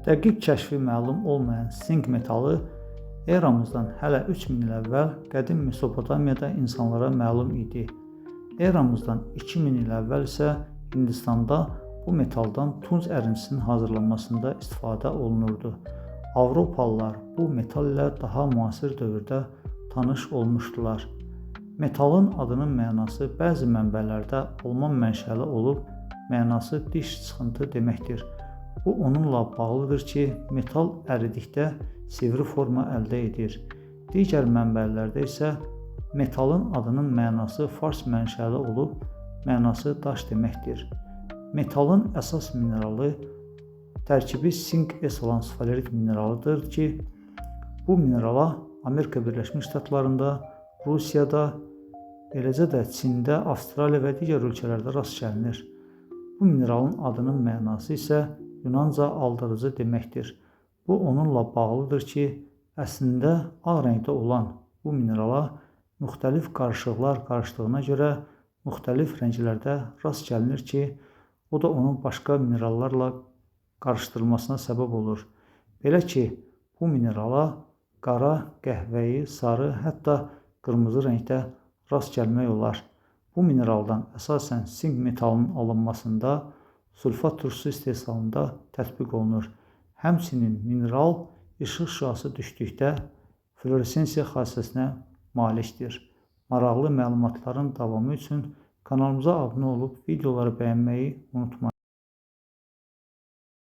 Dəqiq kəşfi məlum olmayan sink metalı eramızdan hələ 3000 il əvvəl qədim Mesopotamiyada insanlara məlum idi. Eramızdan 2000 il əvvəl isə Hindistanda bu metaldan tunc ərintisinin hazırlanmasında istifadə olunurdu. Avropalılar bu metal ilə daha müasir dövrdə tanış olmuşdular. Metalın adının mənası bəzi mənbələrdə Alman mənşəli olub, mənası diş çıxıntı deməkdir. Bu onunla bağlıdır ki, metal əridikdə sivri forma əldə edir. Digər mənbələrdə isə metalın adının mənası fars mənşəli olub, mənası daş deməkdir. Metalın əsas mineralı tərkibi sink S olan sfalerik mineralıdır ki, bu minerala Amerika Birləşmiş Ştatlarında, Rusiyada, eləcə də Çində, Avstraliya və digər ölkələrdə rast gəlinir. Bu mineralın adının mənası isə Yunanca aldırıcı deməkdir. Bu onunla bağlıdır ki, əslində ağ rəngdə olan bu minerala müxtəlif qarışıqlar qarışdığına görə müxtəlif rənglərdə rast gəlinir ki, o da onun başqa minerallarla qarışdırılmasına səbəb olur. Belə ki, bu minerala qara, qəhvəyi, sarı, hətta qırmızı rəngdə rast gəlmək olar. Bu mineraldan əsasən sink metalının alınmasında sulfat turşusu istehsalında tətbiq olunur. Həmçinin mineral işıq şüası düşdükdə fluoresensiya xassəsinə malikdir. Maraqlı məlumatların davamı üçün kanalımıza abunə olub videoları bəyənməyi unutmayın.